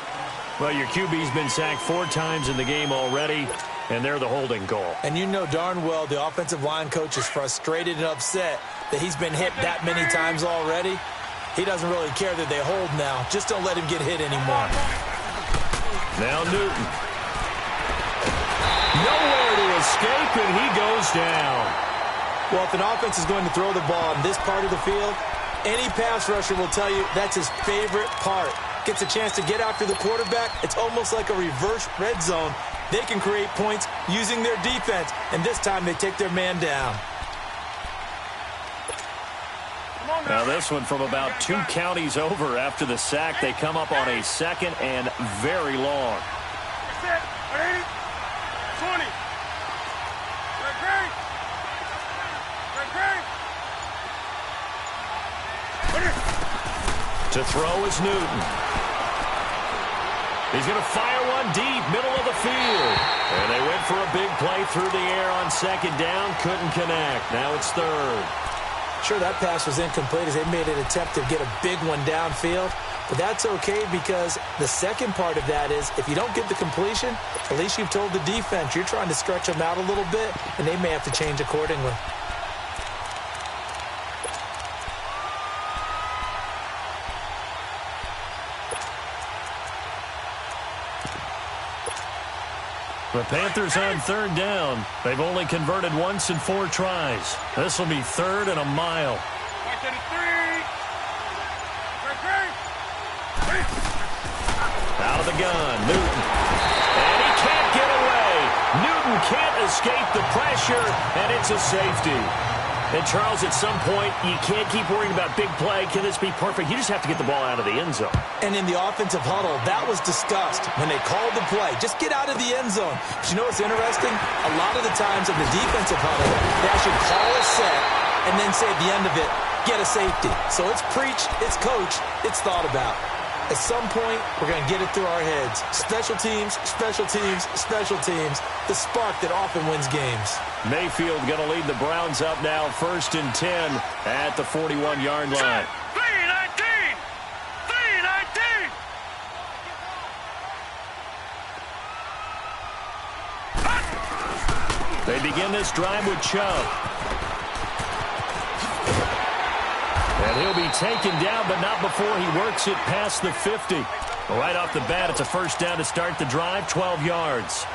Speaker 4: Well, your QB's been sacked 4 times in the game already. And they're the holding call.
Speaker 5: And you know darn well the offensive line coach is frustrated and upset that he's been hit that many times already. He doesn't really care that they hold now. Just don't let him get hit anymore.
Speaker 4: Now Newton. Nowhere to escape, and he goes down.
Speaker 5: Well, if an offense is going to throw the ball in this part of the field, any pass rusher will tell you that's his favorite part. Gets a chance to get after the quarterback. It's almost like a reverse red zone. They can create points using their defense, and this time they take their man down.
Speaker 4: Now this one from about 2 counties over after the sack. They come up on a 2nd and very long.
Speaker 1: Ready? 20.
Speaker 4: To throw is Newton. He's going to fire one deep, middle of the field. And they went for a big play through the air on second down. Couldn't connect. Now it's third.
Speaker 5: Sure, that pass was incomplete as they made an attempt to get a big one downfield. But that's okay because the second part of that is if you don't get the completion, at least you've told the defense you're trying to stretch them out a little bit, and they may have to change accordingly.
Speaker 4: The Panthers on third down. They've only converted once in 4 tries. This will be third and a mile. Out of the gun, Newton. And he can't get away. Newton can't escape the pressure, and it's a safety. And, Charles, at some point, you can't keep worrying about big play. Can this be perfect? You just have to get the ball out of the end zone.
Speaker 5: And in the offensive huddle, that was discussed when they called the play. Just get out of the end zone. But you know what's interesting? A lot of the times in the defensive huddle, they actually call a set and then say at the end of it, get a safety. So it's preached, it's coached, it's thought about. At some point, we're going to get it through our heads. Special teams, special teams, special teams. The spark that often wins games.
Speaker 4: Mayfield going to lead the Browns up now, 1st and 10 at the 41-yard line.
Speaker 1: 319! 319!
Speaker 4: They begin this drive with Chubb. And he'll be taken down, but not before he works it past the 50. Right off the bat, it's a first down to start the drive, 12 yards.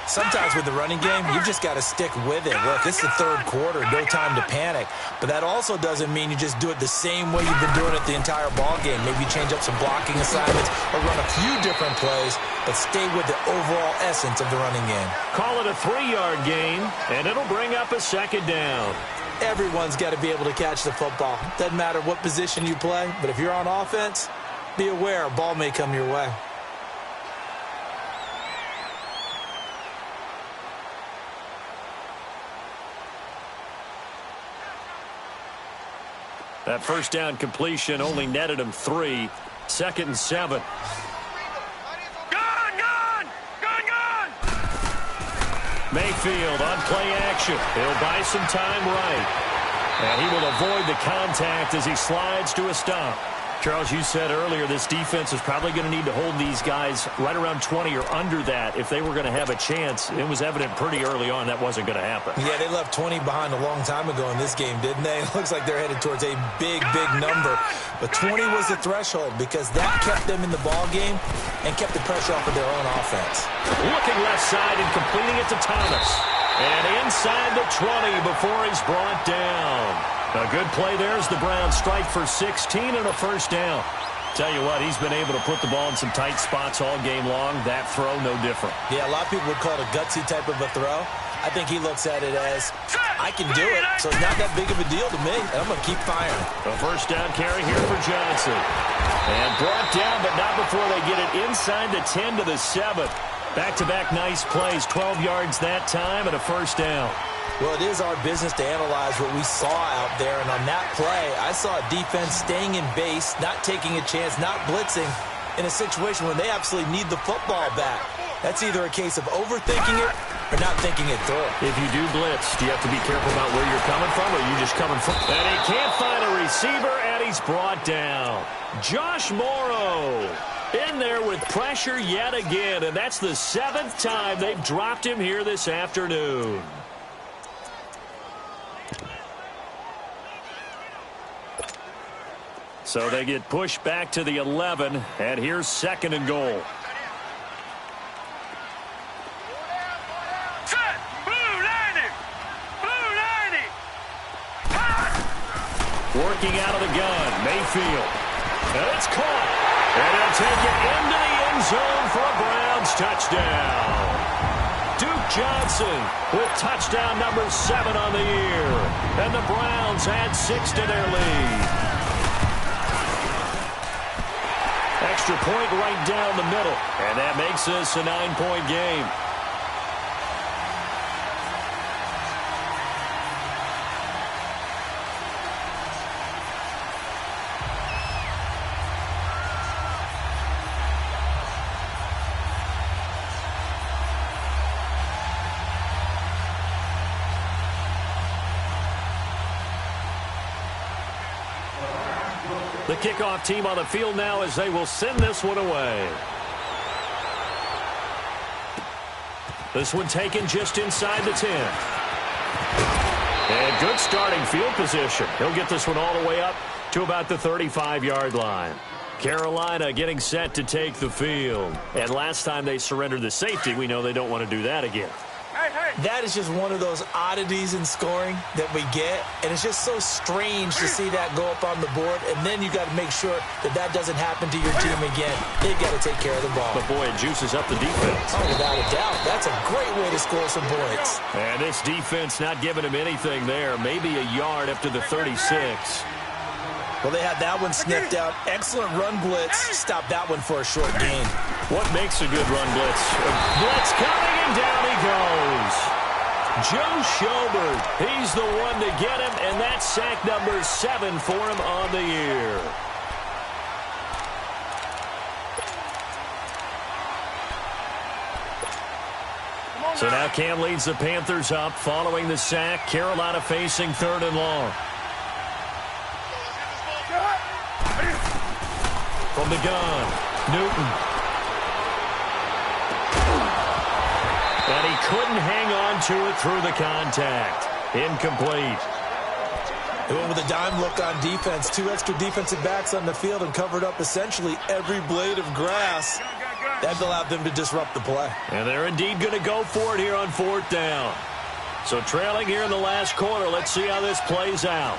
Speaker 5: Sometimes with the running game, you've just got to stick with it. Look, it's the third quarter, no time to panic. But that also doesn't mean you just do it the same way you've been doing it the entire ball game. Maybe you change up some blocking assignments or run a few different plays, but stay with the overall essence of the running game.
Speaker 4: Call it a 3-yard gain, and it'll bring up a second down.
Speaker 5: Everyone's got to be able to catch the football. Doesn't matter what position you play, but if you're on offense, be aware a ball may come your way.
Speaker 4: That first down completion only netted him 3. 2nd and 7. Mayfield on play action. He'll buy some time right. And he will avoid the contact as he slides to a stop. Charles, you said earlier this defense is probably going to need to hold these guys right around 20 or under that if they were going to have a chance. It was evident pretty early on that wasn't going to happen.
Speaker 5: Yeah, they left 20 behind a long time ago in this game, didn't they? It looks like they're headed towards a big, big number. But 20 was the threshold because that kept them in the ball game and kept the pressure off of their own offense.
Speaker 4: Looking left side and completing it to Thomas. And inside the 20 before he's brought down. A good play there as the Browns strike for 16 and a first down. Tell you what, he's been able to put the ball in some tight spots all game long. That throw, no different.
Speaker 5: Yeah, a lot of people would call it a gutsy type of a throw. I think he looks at it as, I can do it, so it's not that big of a deal to me, and I'm going to keep firing.
Speaker 4: A first down carry here for Johnson. And brought down, but not before they get it inside the 10 to the 7. Back-to-back nice plays, 12 yards that time and a first down.
Speaker 5: Well, it is our business to analyze what we saw out there, and on that play, I saw a defense staying in base, not taking a chance, not blitzing in a situation where they absolutely need the football back. That's either a case of overthinking it or not thinking it through.
Speaker 4: If you do blitz, do you have to be careful about where you're coming from, or are you just coming from? And he can't find a receiver, and he's brought down. Josh Morrow in there with pressure yet again, and that's the 7th time they've dropped him here this afternoon. So they get pushed back to the 11, and here's 2nd and goal. Working out of the gun, Mayfield. And it's caught. And he'll take it into the end zone for a Browns touchdown. Duke Johnson with touchdown number 7 on the year. And the Browns add 6 to their lead. Extra point right down the middle. And that makes this a 9-point game. The kickoff team on the field now as they will send this one away. This one taken just inside the 10. And good starting field position. He'll get this one all the way up to about the 35-yard line. Carolina getting set to take the field. And last time they surrendered the safety, we know they don't want to do that again.
Speaker 5: That is just one of those oddities in scoring that we get, and it's just so strange to see that go up on the board, and then you got to make sure that that doesn't happen to your team again. They've got to take care of the ball.
Speaker 4: But, boy, it juices up the defense.
Speaker 5: Oh, without a doubt. That's a great way to score some points.
Speaker 4: And this defense not giving him anything there. Maybe a yard up to the 36.
Speaker 5: Well, they had that one sniffed out. Excellent run blitz. Stop that one for a short gain.
Speaker 4: What makes a good run blitz? A blitz coming, and down he goes. Joe Schobert, he's the one to get him, and that's sack number 7 for him on the year. So now Cam leads the Panthers up following the sack. Carolina facing 3rd and long. From the gun, Newton. And he couldn't hang on to it through the contact. Incomplete.
Speaker 5: They went with a dime look on defense. 2 extra defensive backs on the field and covered up essentially every blade of grass. That allowed them to disrupt the play.
Speaker 4: And they're indeed going to go for it here on 4th down. So trailing here in the last quarter. Let's see how this plays out.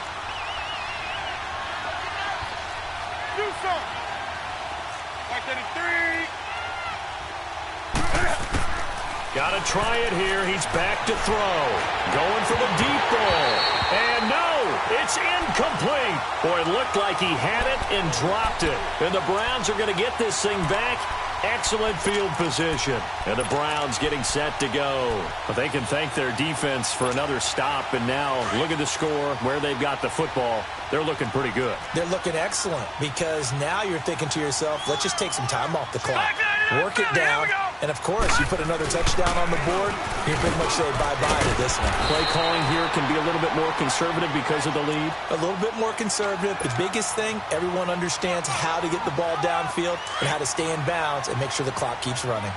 Speaker 4: Got to try it here. He's back to throw. Going for the deep ball. And no, it's incomplete. Boy, it looked like he had it and dropped it. And the Browns are going to get this thing back. Excellent field position. And the Browns getting set to go. But they can thank their defense for another stop. And now look at the score, where they've got the football. They're looking pretty good.
Speaker 5: They're looking excellent because now you're thinking to yourself, let's just take some time off the clock. Work it down. And, of course, you put another touchdown on the board, you pretty much say bye-bye to this one.
Speaker 4: Play calling here can be a little bit more conservative because of the lead.
Speaker 5: A little bit more conservative. The biggest thing, everyone understands how to get the ball downfield and how to stay in bounds and make sure the clock keeps running.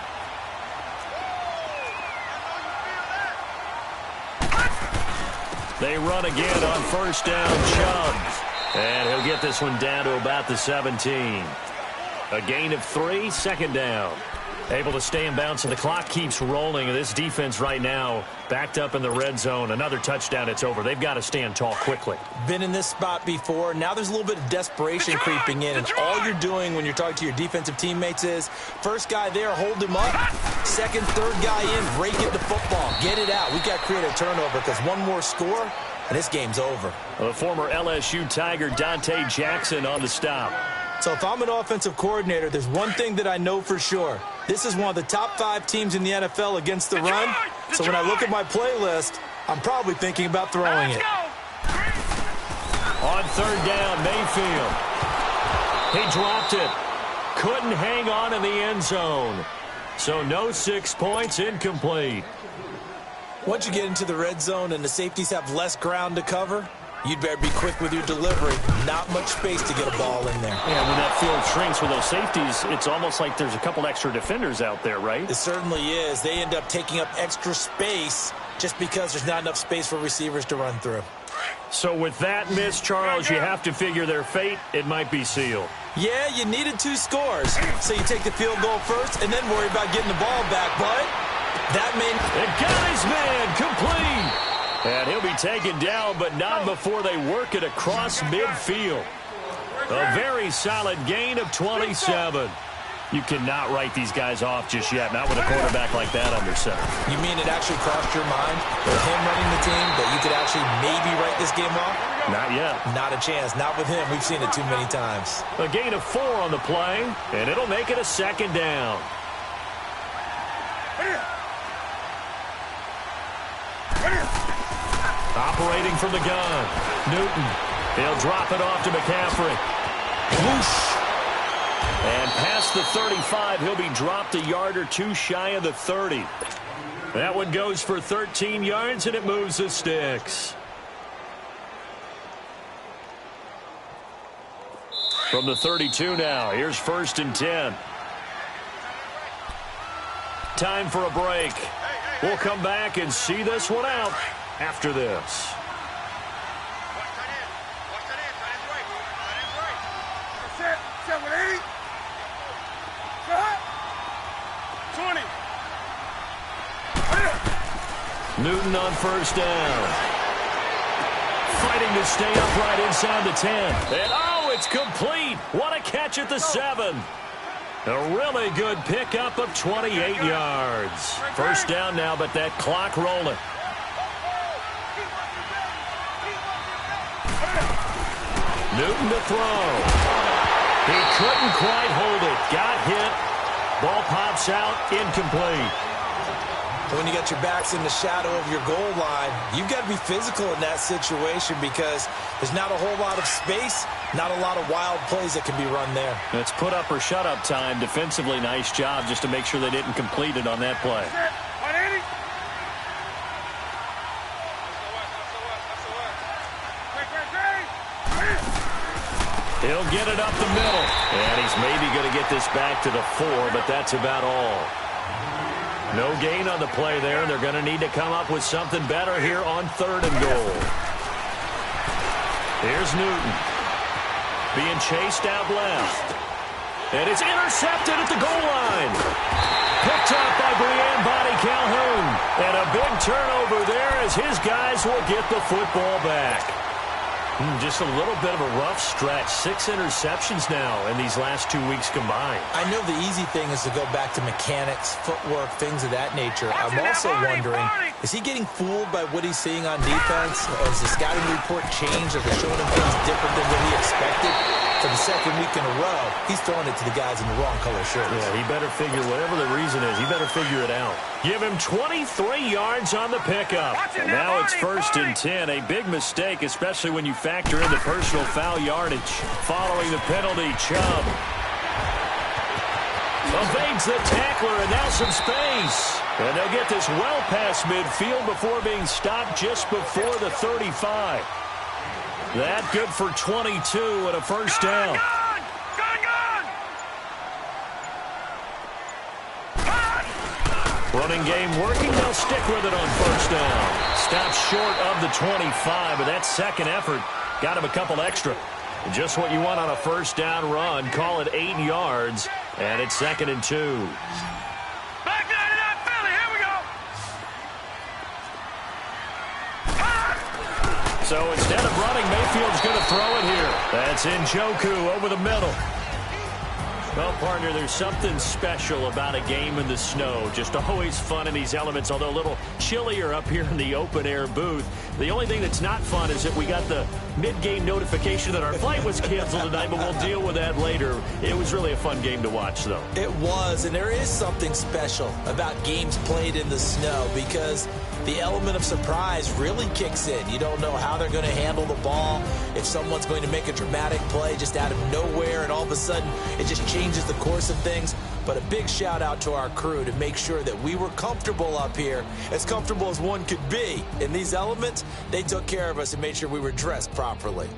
Speaker 4: They run again on 1st down, Chubb. And he'll get this one down to about the 17. A gain of 3, 2nd down. Able to stay in bounds, and the clock keeps rolling. This defense right now backed up in the red zone. Another touchdown, it's over. They've got to stand tall quickly.
Speaker 5: Been in this spot before. Now there's a little bit of desperation creeping in, and all you're doing when you're talking to your defensive teammates is, first guy there, hold him up. Second, third guy in, break it the football. Get it out. We've got to create a turnover because one more score, and this game's over.
Speaker 4: The former LSU Tiger Dante Jackson on the stop.
Speaker 5: So if I'm an offensive coordinator, there's one thing that I know for sure. This is one of the top 5 teams in the NFL against the run. So when I look at my playlist, I'm probably thinking about throwing it.
Speaker 4: On 3rd down, Mayfield. He dropped it. Couldn't hang on in the end zone. So no 6 points, incomplete.
Speaker 5: Once you get into the red zone and the safeties have less ground to cover, you'd better be quick with your delivery. Not much space to get a ball in there.
Speaker 4: Yeah, when that field shrinks with those safeties, it's almost like there's a couple extra defenders out there, right?
Speaker 5: It certainly is. They end up taking up extra space just because there's not enough space for receivers to run through.
Speaker 4: So with that miss, Charles, you have to figure their fate, it might be sealed.
Speaker 5: Yeah, you needed 2 scores. So you take the field goal first and then worry about getting the ball back. But that may...
Speaker 4: It got his man complete. And he'll be taken down, but not before they work it across midfield. A very solid gain of 27. You cannot write these guys off just yet, not with a quarterback like that under center.
Speaker 5: You mean it actually crossed your mind, with him running the team, that you could actually maybe write this game off?
Speaker 4: Not yet.
Speaker 5: Not a chance. Not with him. We've seen it too many times.
Speaker 4: A gain of 4 on the play, and it'll make it a 2nd down. Operating from the gun, Newton. He'll drop it off to McCaffrey. Whoosh. And past the 35, he'll be dropped a yard or 2 shy of the 30. That one goes for 13 yards, and it moves the sticks. From the 32 now, here's 1st and 10. Time for a break. We'll come back and see this one out after this. Newton on 1st down. Fighting to stay upright inside the 10. And oh, it's complete. What a catch at the 7. A really good pickup of 28 yards. 1st down now, but that clock rolling. Newton to throw. He couldn't quite hold it. Got hit. Ball pops out. Incomplete.
Speaker 5: When you got your backs in the shadow of your goal line, you've got to be physical in that situation because there's not a whole lot of space, not a lot of wild plays that can be run there.
Speaker 4: It's put up or shut up time. Defensively, nice job just to make sure they didn't complete it on that play. He'll get it up the middle. And he's maybe going to get this back to the 4, but that's about all. No gain on the play there. They're going to need to come up with something better here on 3rd and goal. Here's Newton. Being chased out left. And it's intercepted at the goal line. Picked up by Brian Body Calhoun. And a big turnover there as his guys will get the football back. Just a little bit of a rough stretch. 6 interceptions now in these last 2 weeks combined.
Speaker 5: I know the easy thing is to go back to mechanics, footwork, things of that nature. I'm also wondering, is he getting fooled by what he's seeing on defense? Has the scouting report changed? Are they showing him things different than what he expected? For the 2nd week in a row, he's throwing it to the guys in the wrong color shirts.
Speaker 4: Yeah, he better figure, whatever the reason is, he better figure it out. Give him 23 yards on the pickup. And now it's 1st and 10. A big mistake, especially when you factor in the personal foul yardage. Following the penalty, Chubb evades the tackler, and now some space. And they'll get this well past midfield before being stopped just before the 35. That good for 22 and a 1st down. Running game working. They'll stick with it on 1st down. Stopped short of the 25, but that 2nd effort got him a couple extra. Just what you want on a 1st down run. Call it 8 yards, and it's 2nd and 2.
Speaker 1: Back down to that Philly. Here we go.
Speaker 4: So instead of running, Mayfield's going to throw it here. That's Njoku over the middle. Well, partner, there's something special about a game in the snow. Just always fun in these elements, although a little chillier up here in the open-air booth. The only thing that's not fun is that we got the mid-game notification that our flight was canceled tonight, but we'll deal with that later. It was really a fun game to watch, though.
Speaker 5: It was, and there is something special about games played in the snow because the element of surprise really kicks in. You don't know how they're going to handle the ball, if someone's going to make a dramatic play just out of nowhere, and all of a sudden it just changes the course of things. But a big shout out to our crew to make sure that we were comfortable up here, as comfortable as one could be. In these elements, they took care of us and made sure we were dressed properly.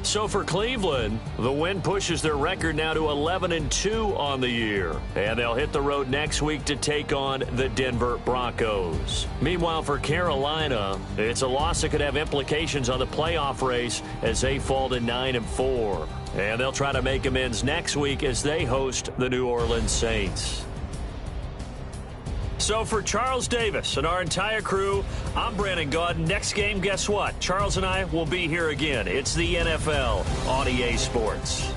Speaker 4: So for Cleveland, the win pushes their record now to 11-2 on the year. And they'll hit the road next week to take on the Denver Broncos. Meanwhile, for Carolina, it's a loss that could have implications on the playoff race as they fall to 9-4. And they'll try to make amends next week as they host the New Orleans Saints. So for Charles Davis and our entire crew, I'm Brandon Gaudin. Next game, guess what? Charles and I will be here again. It's the NFL on EA Sports.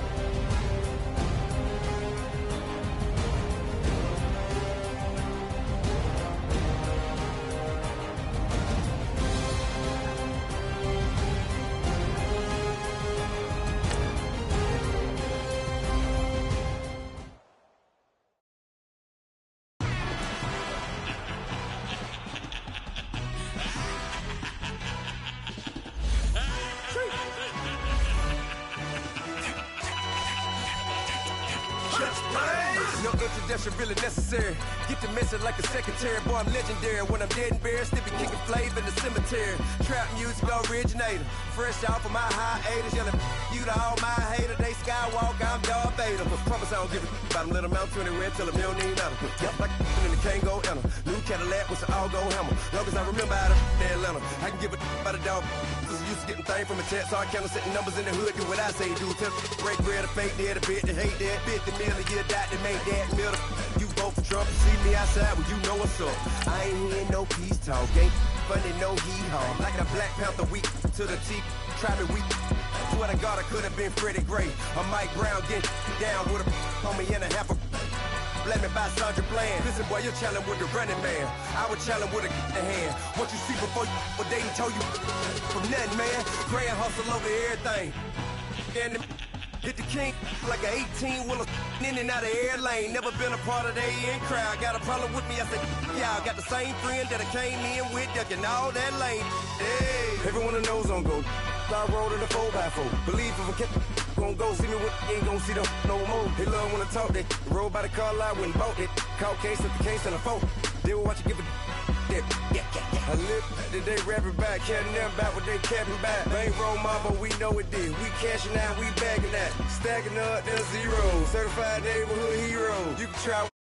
Speaker 6: pressure really necessary. Get the message like a secretary. Boy, I'm legendary. When I'm dead and buried, still be kicking flavor in the cemetery. Trap music originator. Fresh off of my hiatus. Yelling you to all my haters. They skywalk, I'm Darth Vader. Promise I don't give a about them. Let them out to anywhere. Tell them they don't need nothing. Yep, like in the Kango enter. New Cadillac with an all-go hammer. Long as I remember out of Atlanta. I can give a about a dog. Cause I'm used to getting things from a text. So I count setting numbers in the hood. Do what I say do. Tell break bread or fake dead. A bit to hate that. 50 million year dot to make that middle. You vote for Trump. See me outside when you know what's up. I ain't hearing no peace talk. Ain't funny, no hee-haw. Like the Black Panther week to the teeth. Try me weak. Swear to God, I could have been Freddie Gray. Or Mike Brown getting down with a homie and a half a. Let me buy Sandra Bland. Listen, boy, you're challenging with the running man. I would challenge with a hand. What you see before you, what they told you from nothing, man. Grand hustle over everything. And hit the king like an 18-wheeler in and out of air lane. Never been a part of the in crowd. Got a problem with me, I said, y'all got the same friend that I came in with, ducking all that lane. Hey, everyone knows on go. I rolled in the 4x4. Believe if I kept gon' go see me with ain't gon' see them no more. They love when I talk that. Roll by the car lot, went and bought it. Caught case at the case and a phone. They will watch you give a that. I live that they rapping back, caring them back what they capping back. Bankroll mama, we know it did. We cashing out, we bagging that. Stacking up, there's zero. Certified neighborhood hero. You can try.